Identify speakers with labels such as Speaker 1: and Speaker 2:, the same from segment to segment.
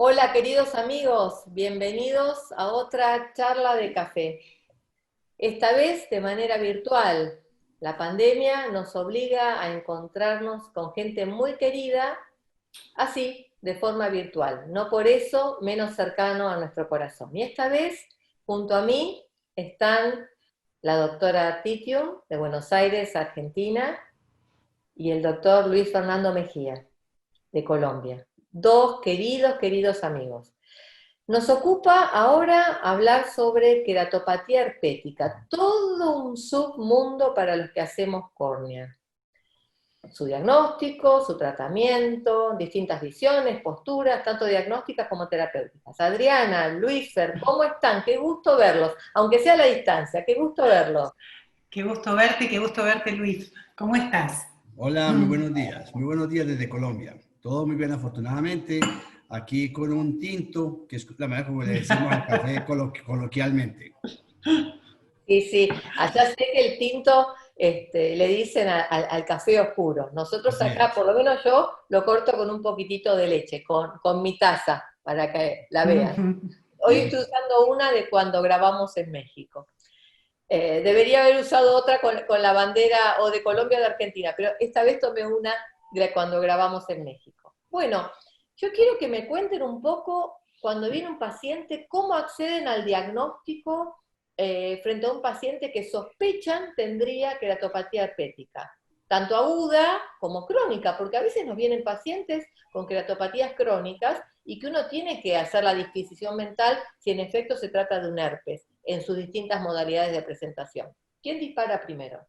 Speaker 1: Hola queridos amigos, bienvenidos a otra charla de café. Esta vez de manera virtual. La pandemia nos obliga a encontrarnos con gente muy querida, así, de forma virtual. No por eso menos cercano a nuestro corazón. Y esta vez, junto a mí, están la doctora Titium, de Buenos Aires, Argentina, y el doctor Luis Fernando Mejía, de Colombia. Dos queridos amigos. Nos ocupa ahora hablar sobre queratopatía herpética, todo un submundo para los que hacemos córnea. Su diagnóstico, su tratamiento, distintas visiones, posturas, tanto diagnósticas como terapéuticas. Adriana, Luisfer, ¿cómo están? Qué gusto verlos, aunque sea a la distancia, qué gusto verlos.
Speaker 2: Qué gusto verte Luis. ¿Cómo estás?
Speaker 3: Hola, muy buenos días desde Colombia. Todo muy bien, afortunadamente, aquí con un tinto, que es la manera como le decimos al café coloquialmente.
Speaker 1: Sí, allá sé que el tinto le dicen al café oscuro. Nosotros
Speaker 3: Así
Speaker 1: acá,
Speaker 3: es.
Speaker 1: por lo menos yo, lo corto con un poquitito de leche, con mi taza, para que la vean. Hoy estoy usando una de cuando grabamos en México. Debería haber usado otra con la bandera o de Colombia o de Argentina, pero esta vez tomé una de cuando grabamos en México. Bueno, yo quiero que me cuenten un poco, cuando viene un paciente, cómo acceden al diagnóstico frente a un paciente que sospechan tendría queratopatía herpética, tanto aguda como crónica, porque a veces nos vienen pacientes con queratopatías crónicas y que uno tiene que hacer la disquisición mental si en efecto se trata de un herpes, en sus distintas modalidades de presentación. ¿Quién dispara primero?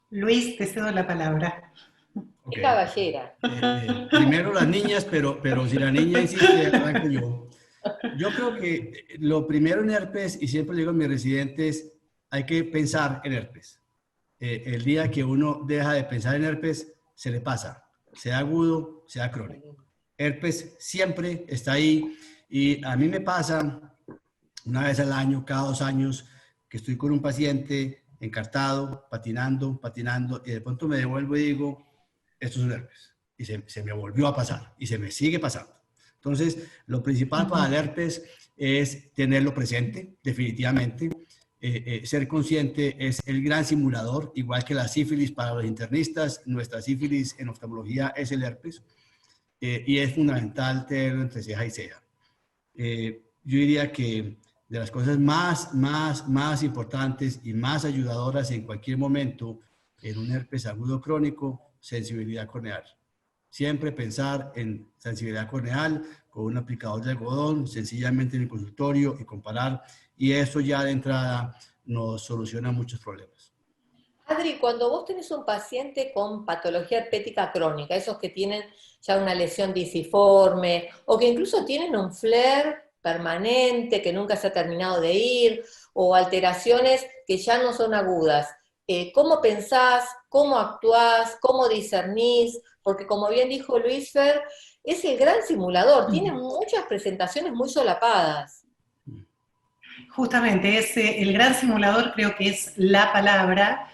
Speaker 2: Luis, te cedo la palabra.
Speaker 3: Ok.
Speaker 1: ¡Qué caballera!
Speaker 3: Primero las niñas, pero si la niña insiste, arranco yo. Yo creo que lo primero en herpes, y siempre le digo a mis residentes, hay que pensar en herpes. El día que uno deja de pensar en herpes, se le pasa, sea agudo, sea crónico. Herpes siempre está ahí y a mí me pasa una vez al año, cada 2 años, que estoy con un paciente encartado, patinando, y de pronto me devuelvo y digo, esto es un herpes. Y se me volvió a pasar y se me sigue pasando. Entonces, lo principal para el herpes es tenerlo presente, definitivamente. Ser consciente es el gran simulador, igual que la sífilis para los internistas, nuestra sífilis en oftalmología es el herpes, y es fundamental tenerlo entre ceja y ceja. Yo diría que de las cosas más importantes y más ayudadoras en cualquier momento en un herpes agudo crónico, sensibilidad corneal. Siempre pensar en sensibilidad corneal con un aplicador de algodón, sencillamente en el consultorio y comparar, y eso ya de entrada nos soluciona muchos problemas.
Speaker 1: Adri, cuando vos tenés un paciente con patología herpética crónica, esos que tienen ya una lesión disiforme o que incluso tienen un flare permanente que nunca se ha terminado de ir o alteraciones que ya no son agudas, ¿cómo pensás, cómo actuás, cómo discernís? Porque como bien dijo Luis Fer, es el gran simulador, tiene muchas presentaciones muy solapadas.
Speaker 2: Justamente, el gran simulador creo que es la palabra.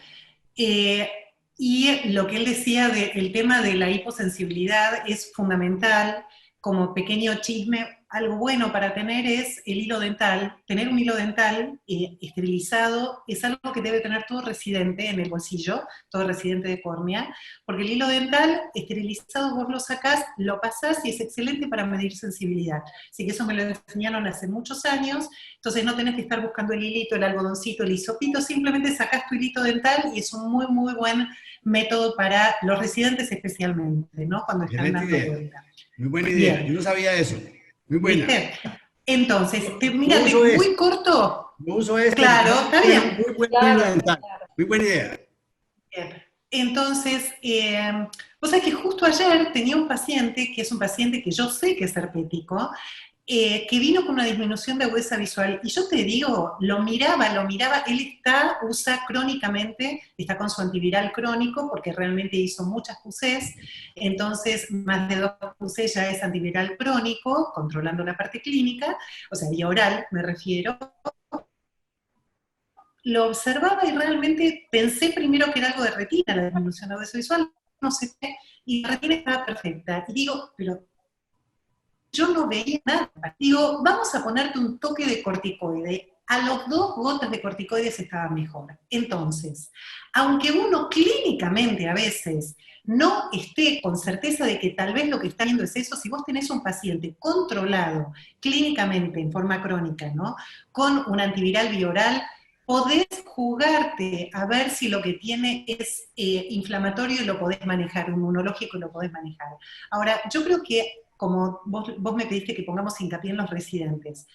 Speaker 2: Eh, y lo que él decía del tema de la hiposensibilidad es fundamental. Como pequeño chisme, algo bueno para tener es el hilo dental. Tener un hilo dental esterilizado es algo que debe tener todo residente en el bolsillo, todo residente de córnea, porque el hilo dental esterilizado vos lo sacás, lo pasás y es excelente para medir sensibilidad. Así que eso me lo enseñaron hace muchos años. Entonces no tenés que estar buscando el hilito, el algodoncito, el hisopito, simplemente sacás tu hilito dental y es un muy buen método para los residentes especialmente, ¿no? Cuando están
Speaker 3: Excelente
Speaker 2: dando
Speaker 3: idea.
Speaker 2: vuelta.
Speaker 3: Muy buena idea. Yo
Speaker 2: Bien,
Speaker 3: no sabía eso. Muy buena.
Speaker 2: ¿viste? Entonces,
Speaker 3: Yo
Speaker 2: mírate,
Speaker 3: uso este.
Speaker 2: muy corto.
Speaker 3: Yo uso este.
Speaker 2: Claro, está bien.
Speaker 3: Muy buen hilo
Speaker 1: Claro,
Speaker 3: dental. Muy buena idea.
Speaker 2: Bien. Entonces, vos sabés que justo ayer tenía un paciente, que es un paciente que yo sé que es herpético, que vino con una disminución de agudeza visual, y yo te digo, lo miraba, él usa crónicamente, está con su antiviral crónico, porque realmente hizo muchas QCs, entonces más de 2 QCs ya es antiviral crónico, controlando la parte clínica, o sea, vía oral me refiero. Lo observaba y realmente pensé primero que era algo de retina, la disminución de agudeza visual, no sé qué, y la retina estaba perfecta, y digo, pero yo no veía nada. Digo, vamos a ponerte un toque de corticoide. A los 2 gotas de corticoides estaba mejor. Entonces, aunque uno clínicamente a veces no esté con certeza de que tal vez lo que está viendo es eso, si vos tenés un paciente controlado clínicamente en forma crónica, ¿no?, con un antiviral bioral, podés jugarte a ver si lo que tiene es inflamatorio y lo podés manejar, inmunológico y lo podés manejar. Ahora, yo creo que, como vos me pediste que pongamos hincapié en los residentes,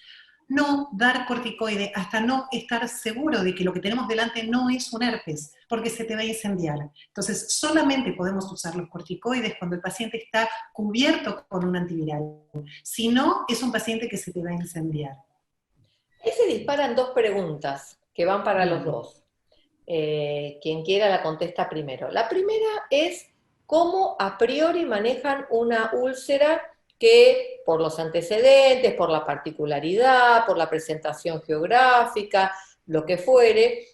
Speaker 2: no dar corticoide hasta no estar seguro de que lo que tenemos delante no es un herpes, porque se te va a incendiar. Entonces, solamente podemos usar los corticoides cuando el paciente está cubierto con un antiviral. Si no, es un paciente que se te va a incendiar.
Speaker 1: Ahí se disparan 2 preguntas que van para los dos. Quien quiera la contesta primero. La primera es, ¿cómo a priori manejan una úlcera que por los antecedentes, por la particularidad, por la presentación geográfica, lo que fuere,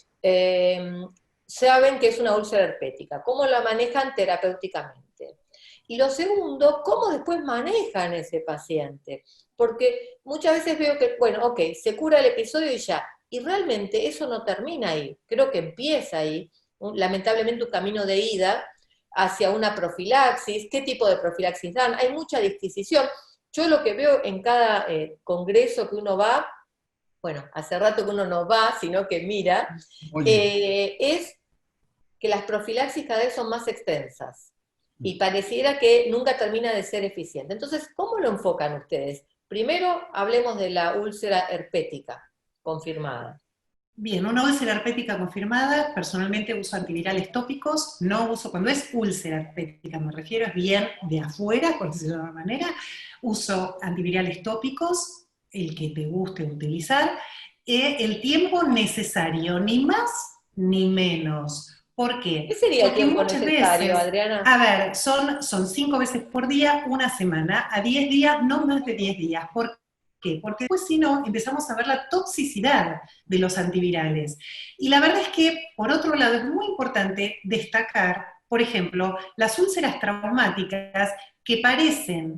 Speaker 1: saben que es una úlcera herpética? ¿Cómo la manejan terapéuticamente? Y lo segundo, ¿cómo después manejan ese paciente? Porque muchas veces veo que, bueno, ok, se cura el episodio y ya, y realmente eso no termina ahí, creo que empieza ahí, lamentablemente un camino de ida hacia una profilaxis. ¿Qué tipo de profilaxis dan? Hay mucha disquisición. Yo lo que veo en cada congreso que uno va, bueno, hace rato que uno no va, sino que mira, es que las profilaxis cada vez son más extensas y pareciera que nunca termina de ser eficiente. Entonces, ¿cómo lo enfocan ustedes? Primero, hablemos de la úlcera herpética confirmada.
Speaker 2: Bien, una úlcera herpética confirmada, personalmente uso antivirales tópicos, no uso, cuando es úlcera herpética me refiero, es bien de afuera, por decirlo de alguna manera, uso antivirales tópicos, el que te guste utilizar, el tiempo necesario, ni más ni menos. ¿Por qué?
Speaker 1: ¿Qué sería el tiempo necesario,
Speaker 2: veces,
Speaker 1: Adriana?
Speaker 2: A ver, son 5 veces por día, una semana, a 10 días, no más de 10 días. ¿Por qué? Porque después si no, empezamos a ver la toxicidad de los antivirales. Y la verdad es que, por otro lado, es muy importante destacar, por ejemplo, las úlceras traumáticas que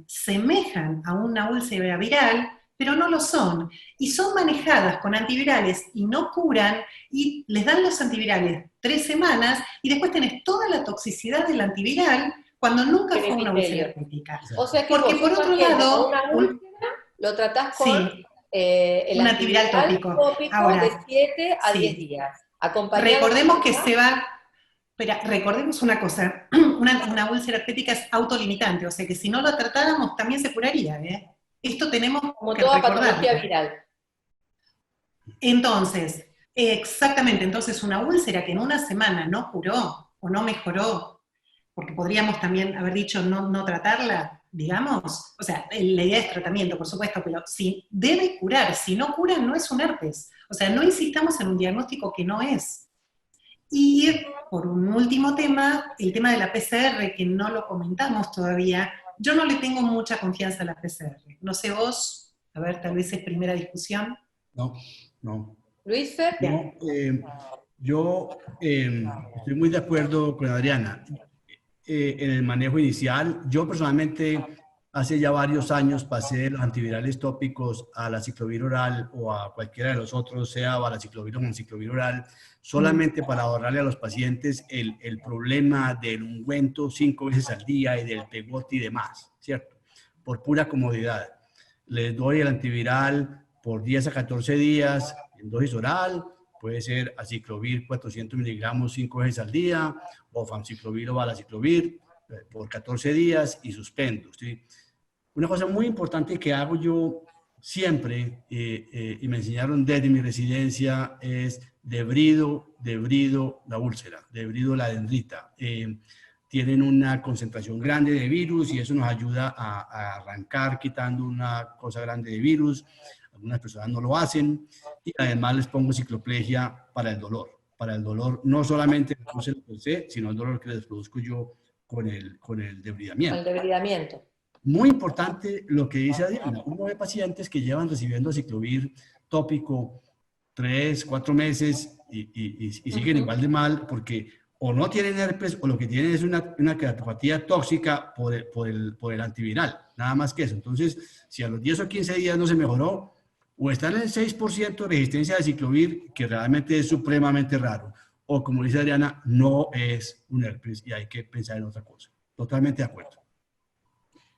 Speaker 2: semejan a una úlcera viral, pero no lo son, y son manejadas con antivirales y no curan, y les dan los antivirales 3 semanas, y después tenés toda la toxicidad del antiviral, cuando nunca fue una úlcera herpética.
Speaker 1: O sea que
Speaker 2: porque por otro lado,
Speaker 1: una úlcera lo tratás con
Speaker 2: sí, el antiviral tópico. Ahora,
Speaker 1: de 7 a 10 días. Recordemos
Speaker 2: que se va... Pero recordemos una cosa, una úlcera herpética es autolimitante, o sea que si no lo tratáramos también se curaría, ¿eh? Esto tenemos
Speaker 1: como
Speaker 2: que
Speaker 1: toda
Speaker 2: recordar.
Speaker 1: Patología viral.
Speaker 2: Entonces, exactamente, entonces una úlcera que en una semana no curó o no mejoró, porque podríamos también haber dicho no tratarla, digamos, o sea, la idea es tratamiento, por supuesto, pero si debe curar, si no cura no es un herpes, o sea, no insistamos en un diagnóstico que no es. Y por un último tema, el tema de la PCR, que no lo comentamos todavía, yo no le tengo mucha confianza a la PCR. No sé vos, a ver, tal vez es primera discusión.
Speaker 3: No.
Speaker 1: Luis Fer.
Speaker 3: No, yo estoy muy de acuerdo con Adriana. En el manejo inicial, yo personalmente hace ya varios años pasé de los antivirales tópicos a la ciclovir oral o a cualquiera de los otros, sea valaciclovir o monciclovir oral, solamente para ahorrarle a los pacientes el problema del ungüento 5 veces al día y del pegote y demás, ¿cierto? Por pura comodidad. Les doy el antiviral por 10 a 14 días en dosis oral, puede ser aciclovir 400 miligramos 5 veces al día, o famciclovir o valaciclovir por 14 días y suspendo, ¿sí? Una cosa muy importante que hago yo siempre, y me enseñaron desde mi residencia, es debrido la úlcera, debrido la dendrita. Tienen una concentración grande de virus y eso nos ayuda a arrancar quitando una cosa grande de virus. Algunas personas no lo hacen y además les pongo cicloplegia para el dolor no solamente el úlcera per se, sino el dolor que les produzco yo con el debridamiento.
Speaker 1: El debridamiento.
Speaker 3: Muy importante lo que dice Adriana. Uno ve pacientes que llevan recibiendo aciclovir tópico 3, 4 meses y siguen igual de mal porque o no tienen herpes o lo que tienen es una queratopatía tóxica por el antiviral, nada más que eso. Entonces, si a los 10 o 15 días no se mejoró, o están en el 6% de resistencia de ciclovir, que realmente es supremamente raro, o como dice Adriana, no es un herpes y hay que pensar en otra cosa. Totalmente de acuerdo.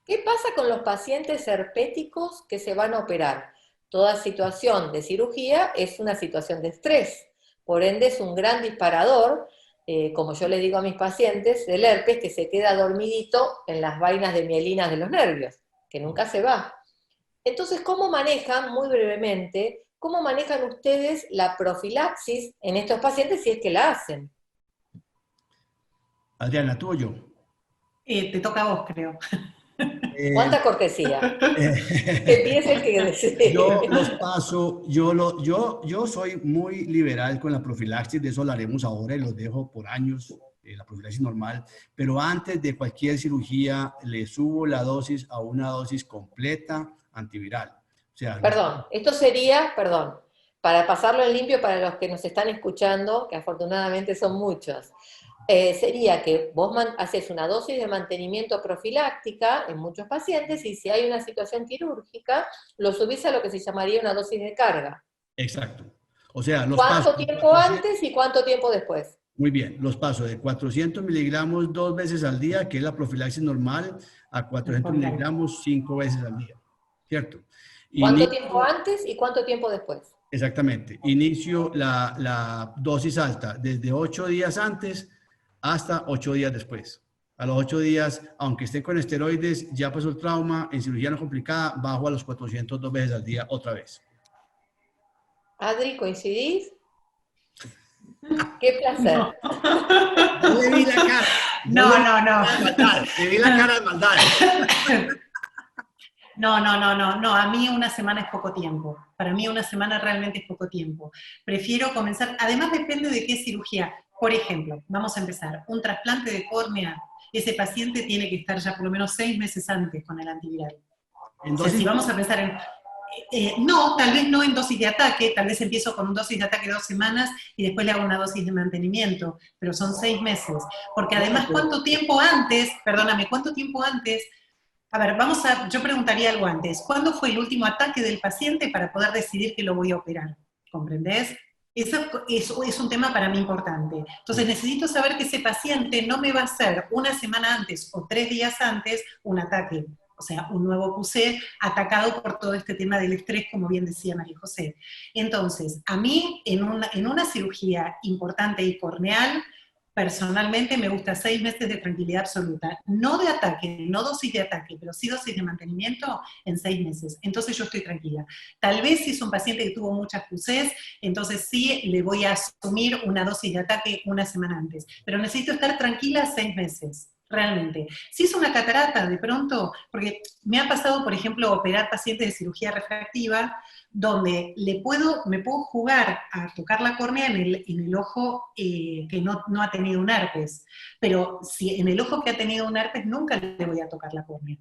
Speaker 1: ¿Qué pasa con los pacientes herpéticos que se van a operar? Toda situación de cirugía es una situación de estrés, por ende es un gran disparador, como yo le digo a mis pacientes, del herpes que se queda dormidito en las vainas de mielinas de los nervios, que nunca se va. Entonces, ¿cómo manejan, muy brevemente, cómo manejan ustedes la profilaxis en estos pacientes si es que la hacen?
Speaker 3: Adriana, tú o yo.
Speaker 2: Te toca a vos, creo.
Speaker 1: ¿Cuánta cortesía? Que
Speaker 3: Eh,
Speaker 1: empiece el que desee.
Speaker 3: Yo los paso, yo soy muy liberal con la profilaxis, de eso lo haremos ahora y los dejo por años, la profilaxis normal, pero antes de cualquier cirugía le subo la dosis a una dosis completa antiviral. O sea,
Speaker 1: Perdón, esto sería, perdón, para pasarlo en limpio para los que nos están escuchando, que afortunadamente son muchos, sería que vos haces una dosis de mantenimiento profiláctica en muchos pacientes y si hay una situación quirúrgica, lo subís a lo que se llamaría una dosis de carga.
Speaker 3: exacto. O sea, los pasos
Speaker 1: ¿Cuánto
Speaker 3: de
Speaker 1: tiempo
Speaker 3: 400,
Speaker 1: antes y cuánto tiempo después?
Speaker 3: muy bien, los pasos de 400 miligramos 2 veces al día, que es la profilaxis normal, a 400
Speaker 2: Importante.
Speaker 3: miligramos 5 veces al día, ¿cierto?
Speaker 1: ¿Cuánto tiempo
Speaker 3: Inicio,
Speaker 1: antes y cuánto tiempo después?
Speaker 3: exactamente, inicio la dosis alta desde 8 días antes hasta 8 días después. A los 8 días, aunque esté con esteroides, ya pasó el trauma, en cirugía no complicada, bajo a los 400 2 veces al día otra vez.
Speaker 1: Adri, ¿coincidís? Qué placer.
Speaker 2: No.
Speaker 3: No le vi la cara.
Speaker 2: No, no, no.
Speaker 3: Le vi la cara de maldad.
Speaker 2: No, no, no, no, no, a mí una semana es poco tiempo. Para mí una semana realmente es poco tiempo. Prefiero comenzar, además depende de qué cirugía. Por ejemplo, vamos a empezar, un trasplante de córnea, ese paciente tiene que estar ya por lo menos 6 meses antes con el antiviral. O sea, si vamos a pensar en... no, tal vez no en dosis de ataque, tal vez empiezo con un dosis de ataque de 2 semanas y después le hago una dosis de mantenimiento, pero son 6 meses. Porque además, ¿cuánto tiempo antes, perdóname, cuánto tiempo antes... A ver, yo preguntaría algo antes. ¿Cuándo fue el último ataque del paciente para poder decidir que lo voy a operar? ¿Comprendés? Eso es un tema para mí importante. Entonces necesito saber que ese paciente no me va a hacer una semana antes o 3 días antes un ataque, o sea, un nuevo QC atacado por todo este tema del estrés, como bien decía María José. Entonces, a mí en una cirugía importante y corneal, personalmente me gusta 6 meses de tranquilidad absoluta, no de ataque, no dosis de ataque, pero sí dosis de mantenimiento en 6 meses, entonces yo estoy tranquila. Tal vez si es un paciente que tuvo muchas QCs, entonces sí le voy a asumir una dosis de ataque una semana antes, pero necesito estar tranquila 6 meses. Realmente. Si es una catarata, de pronto, porque me ha pasado, por ejemplo, operar pacientes de cirugía refractiva, donde me puedo jugar a tocar la córnea en el ojo que no ha tenido un herpes, pero si en el ojo que ha tenido un herpes nunca le voy a tocar la córnea.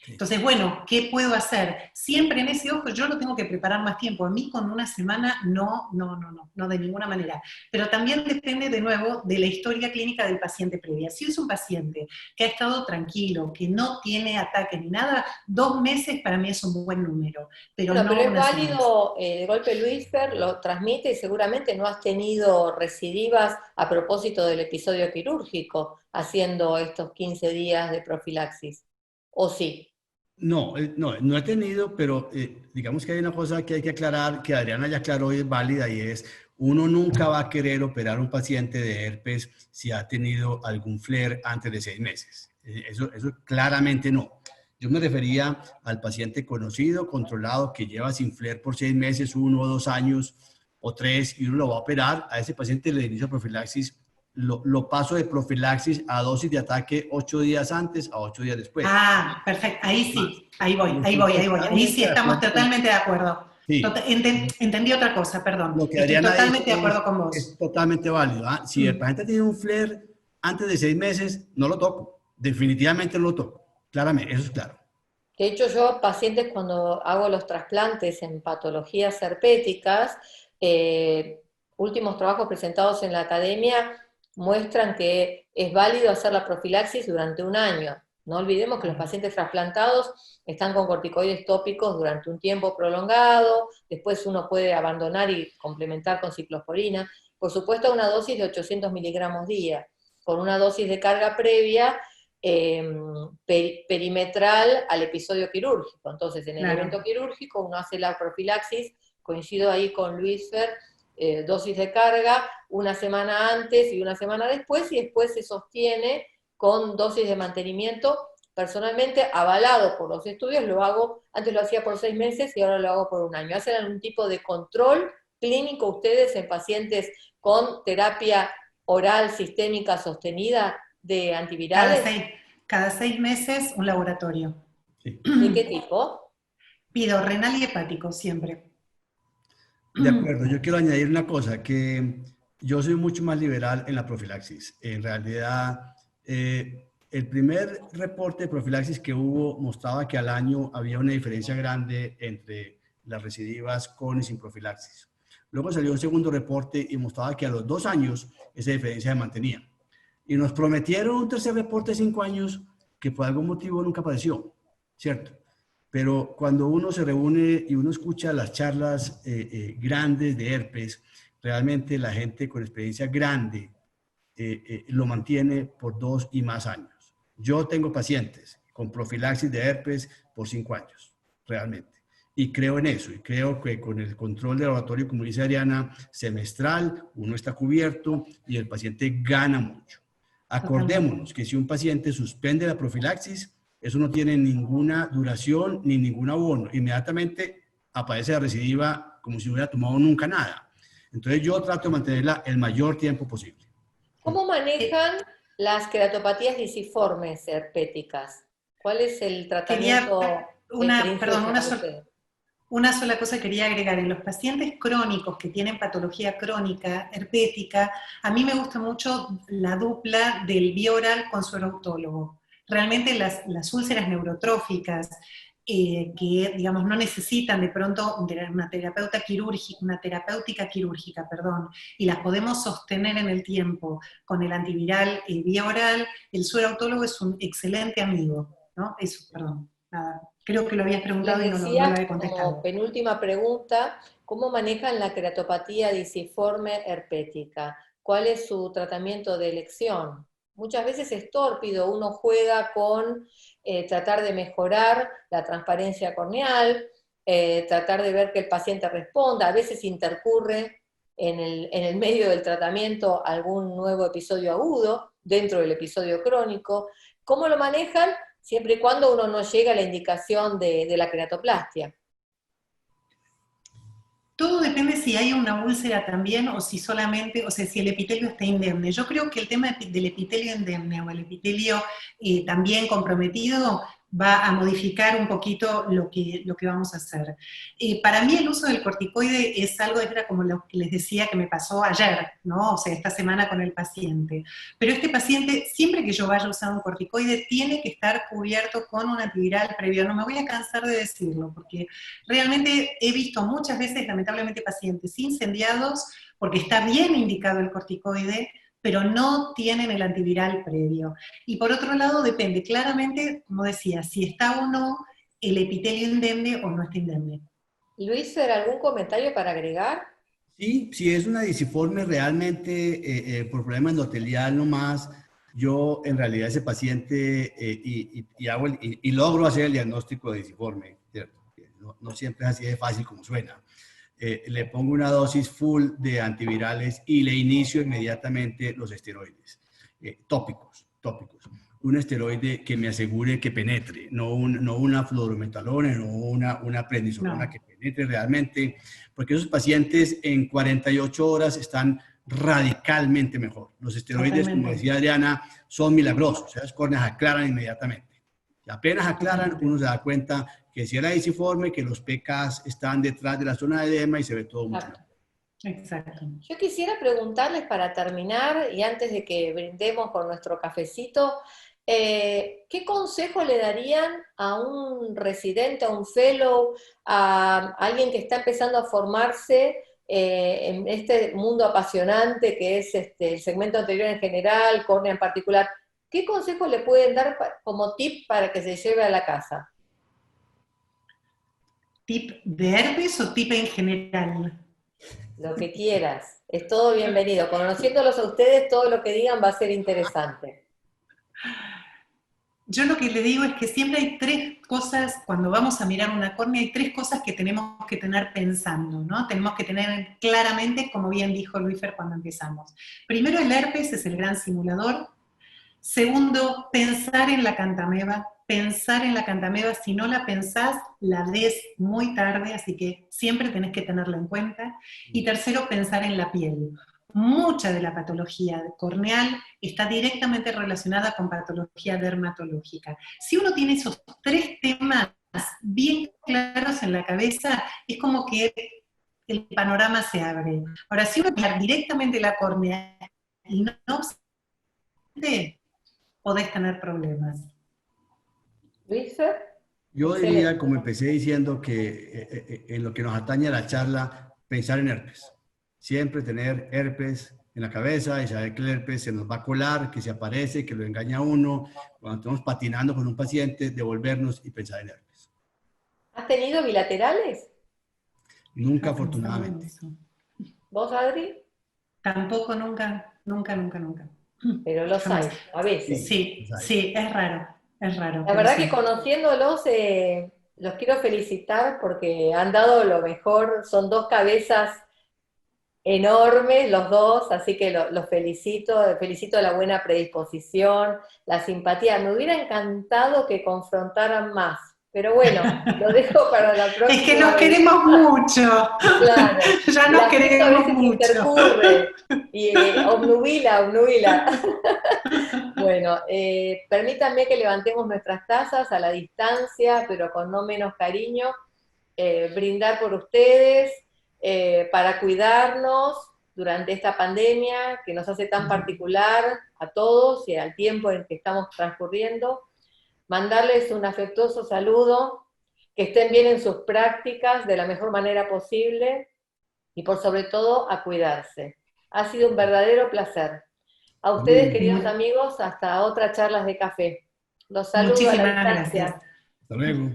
Speaker 2: Entonces, bueno, ¿qué puedo hacer? Siempre en ese ojo yo lo tengo que preparar más tiempo. A mí con una semana no, de ninguna manera. Pero también depende de nuevo de la historia clínica del paciente previa. Si es un paciente que ha estado tranquilo, que no tiene ataque ni nada, 2 meses para mí es un buen número. Pero
Speaker 1: Bueno,
Speaker 2: no
Speaker 1: pero es
Speaker 2: una semana.
Speaker 1: válido, de golpe Luisfer lo transmite y seguramente no has tenido recidivas a propósito del episodio quirúrgico haciendo estos 15 días de profilaxis. ¿O sí?
Speaker 3: No, no he tenido, pero digamos que hay una cosa que hay que aclarar, que Adriana ya aclaró y es válida, y es, uno nunca va a querer operar a un paciente de herpes si ha tenido algún flare antes de 6 meses. Eso claramente no. Yo me refería al paciente conocido, controlado, que lleva sin flare por 6 meses, 1 o 2 años, o 3, y uno lo va a operar. A ese paciente le inicio profilaxis, lo paso de profilaxis a dosis de ataque 8 días antes a 8 días después.
Speaker 2: Ah, perfecto, ahí sí, ahí voy. Ahí sí estamos totalmente de acuerdo.
Speaker 3: Sí.
Speaker 2: Entendí otra cosa, perdón.
Speaker 3: Lo que
Speaker 2: Estoy
Speaker 3: Adriana
Speaker 2: totalmente
Speaker 3: dice
Speaker 2: de acuerdo con vos.
Speaker 3: es totalmente válido. ¿Ah? Si el paciente tiene un flare antes de 6 meses, no lo toco. Definitivamente no lo toco. Claramente, eso es claro.
Speaker 1: De hecho, yo pacientes cuando hago los trasplantes en patologías herpéticas, últimos trabajos presentados en la academia, muestran que es válido hacer la profilaxis durante un año. No olvidemos que los pacientes trasplantados están con corticoides tópicos durante un tiempo prolongado, después uno puede abandonar y complementar con ciclosporina, por supuesto una dosis de 800 miligramos día, con una dosis de carga previa perimetral al episodio quirúrgico. Entonces, en el evento quirúrgico uno hace la profilaxis, coincido ahí con Luis Fer, dosis de carga, una semana antes y una semana después, y después se sostiene con dosis de mantenimiento, personalmente avalado por los estudios. Lo hago, antes lo hacía por 6 meses y ahora lo hago por un año. ¿Hacen algún tipo de control clínico ustedes en pacientes con terapia oral sistémica sostenida de antivirales?
Speaker 2: Cada 6 meses un laboratorio.
Speaker 3: Sí.
Speaker 1: ¿De qué tipo?
Speaker 2: Pido renal y hepático siempre.
Speaker 3: De acuerdo, yo quiero añadir una cosa, que yo soy mucho más liberal en la profilaxis. En realidad, el primer reporte de profilaxis que hubo mostraba que al año había una diferencia grande entre las recidivas con y sin profilaxis. Luego salió un segundo reporte y mostraba que a los 2 años esa diferencia se mantenía. Y nos prometieron un tercer reporte de 5 años que por algún motivo nunca apareció, ¿cierto? Pero cuando uno se reúne y uno escucha las charlas grandes de herpes, realmente la gente con experiencia grande lo mantiene por 2 y más años. Yo tengo pacientes con profilaxis de herpes por 5 años, realmente. Y creo en eso, y creo que con el control de laboratorio, como dice Adriana, semestral, uno está cubierto y el paciente gana mucho. Acordémonos que si un paciente suspende la profilaxis, eso no tiene ninguna duración ni ningún abono. Inmediatamente aparece la recidiva como si no hubiera tomado nunca nada. Entonces yo trato de mantenerla el mayor tiempo posible.
Speaker 1: ¿Cómo manejan las queratopatías lisiformes herpéticas? ¿Cuál es el tratamiento?
Speaker 2: Una sola cosa quería agregar. En los pacientes crónicos que tienen patología crónica herpética, a mí me gusta mucho la dupla del bioral con sueroautólogo. Realmente las úlceras neurotróficas que, digamos, no necesitan de pronto una terapéutica quirúrgica, y las podemos sostener en el tiempo con el antiviral bioral, el sueroautólogo es un excelente amigo, ¿no? Eso, perdón, nada. Creo que lo habías preguntado y no lo había contestado.
Speaker 1: Como penúltima pregunta, ¿cómo manejan la queratopatía disiforme herpética? ¿Cuál es su tratamiento de elección? Muchas veces es tórpido, uno juega con tratar de mejorar la transparencia corneal, tratar de ver que el paciente responda, a veces intercurre en el medio del tratamiento algún nuevo episodio agudo dentro del episodio crónico. ¿Cómo lo manejan? Siempre y cuando uno no llegue a la indicación de la queratoplastia.
Speaker 2: Todo depende si hay una úlcera también o si solamente, o sea, si el epitelio está indemne. Yo creo que el tema del epitelio indemne o el epitelio también comprometido va a modificar un poquito lo que vamos a hacer. Para mí el uso del corticoide es algo, era como lo que les decía que me pasó ayer, ¿no? O sea, esta semana con el paciente. Pero este paciente, siempre que yo vaya a usar un corticoide, tiene que estar cubierto con un antiviral previo. No me voy a cansar de decirlo, porque realmente he visto muchas veces, lamentablemente, pacientes incendiados porque está bien indicado el corticoide, pero no tienen el antiviral previo. Y por otro lado, depende claramente, como decía, si está o no el epitelio indemne o no está indemne.
Speaker 1: Luis, ¿algún comentario para agregar?
Speaker 3: Sí, si es una disiforme realmente por problema endotelial nomás, yo en realidad ese paciente y logro hacer el diagnóstico de disiforme, ¿cierto? No siempre es así de fácil como suena. Le pongo una dosis full de antivirales y le inicio inmediatamente los esteroides tópicos. Un esteroide que me asegure que penetre, no una fluorometalona, no una prednisolona, que penetre realmente, porque esos pacientes en 48 horas están radicalmente mejor. Los esteroides, como decía Adriana, son milagrosos, las córneas aclaran inmediatamente. Y apenas aclaran, uno se da cuenta que si era disiforme, que los PKs están detrás de la zona de edema y se ve todo mucho mejor.
Speaker 2: Exacto.
Speaker 1: Yo quisiera preguntarles para terminar, y antes de que brindemos por nuestro cafecito, ¿qué consejo le darían a un residente, a un fellow, a alguien que está empezando a formarse en este mundo apasionante que es el segmento anterior en general, córnea en particular, ¿qué consejos le pueden dar como tip para que se lleve a la casa?
Speaker 2: ¿Tip de herpes o tip en general?
Speaker 1: Lo que quieras, es todo bienvenido. Conociéndolos a ustedes, todo lo que digan va a ser interesante.
Speaker 2: Yo lo que le digo es que siempre hay tres cosas, cuando vamos a mirar una córnea, hay tres cosas que tenemos que tener pensando, ¿no? Tenemos que tener claramente, como bien dijo Luisfer cuando empezamos. Primero, el herpes es el gran simulador. Segundo, pensar en la cantameba. Pensar en la cantameba, si no la pensás, la ves muy tarde, así que siempre tenés que tenerla en cuenta. Y tercero, pensar en la piel. Mucha de la patología corneal está directamente relacionada con patología dermatológica. Si uno tiene esos tres temas bien claros en la cabeza, es como que el panorama se abre. Ahora, si uno mira directamente la córnea y no obstante, podés tener problemas.
Speaker 1: ¿Luis?
Speaker 3: Yo diría,
Speaker 1: Excelente.
Speaker 3: como empecé diciendo, que en lo que nos atañe a la charla, pensar en herpes. Siempre tener herpes en la cabeza y saber que el herpes se nos va a colar, que se aparece, que lo engaña a uno. Cuando estamos patinando con un paciente, devolvernos y pensar en herpes.
Speaker 1: ¿Has tenido bilaterales?
Speaker 3: Nunca,
Speaker 2: ¿Has pensado en
Speaker 3: afortunadamente.
Speaker 2: eso?
Speaker 1: ¿Vos, Adri?
Speaker 2: Tampoco, nunca, nunca, nunca, nunca.
Speaker 1: Pero los hay,
Speaker 2: Jamás.
Speaker 1: a veces.
Speaker 3: Sí,
Speaker 2: Sí, sí, es raro,
Speaker 1: La
Speaker 2: pero
Speaker 1: verdad que
Speaker 2: sí.
Speaker 1: conociéndolos, los quiero felicitar porque han dado lo mejor, son dos cabezas enormes los dos, así que los felicito, felicito la buena predisposición, la simpatía. Me hubiera encantado que confrontaran más, pero bueno, lo dejo para la
Speaker 2: Es que
Speaker 1: próxima
Speaker 2: nos
Speaker 1: vez.
Speaker 2: queremos mucho.
Speaker 1: Claro,
Speaker 2: Ya
Speaker 1: el
Speaker 2: nos
Speaker 1: afecto a
Speaker 2: queremos
Speaker 1: veces
Speaker 2: mucho.
Speaker 1: intercurre y obnubila, obnubila. Bueno, permítanme que levantemos nuestras tazas a la distancia, pero con no menos cariño, brindar por ustedes, para cuidarnos durante esta pandemia que nos hace tan particular a todos y al tiempo en que estamos transcurriendo. Mandarles un afectuoso saludo, que estén bien en sus prácticas de la mejor manera posible y por sobre todo a cuidarse. Ha sido un verdadero placer. A
Speaker 3: Lo
Speaker 1: ustedes,
Speaker 3: mismo.
Speaker 1: queridos amigos, hasta otras charlas de café. Los saludo a la
Speaker 2: Muchísimas gracias.
Speaker 1: distancia.
Speaker 3: Hasta luego.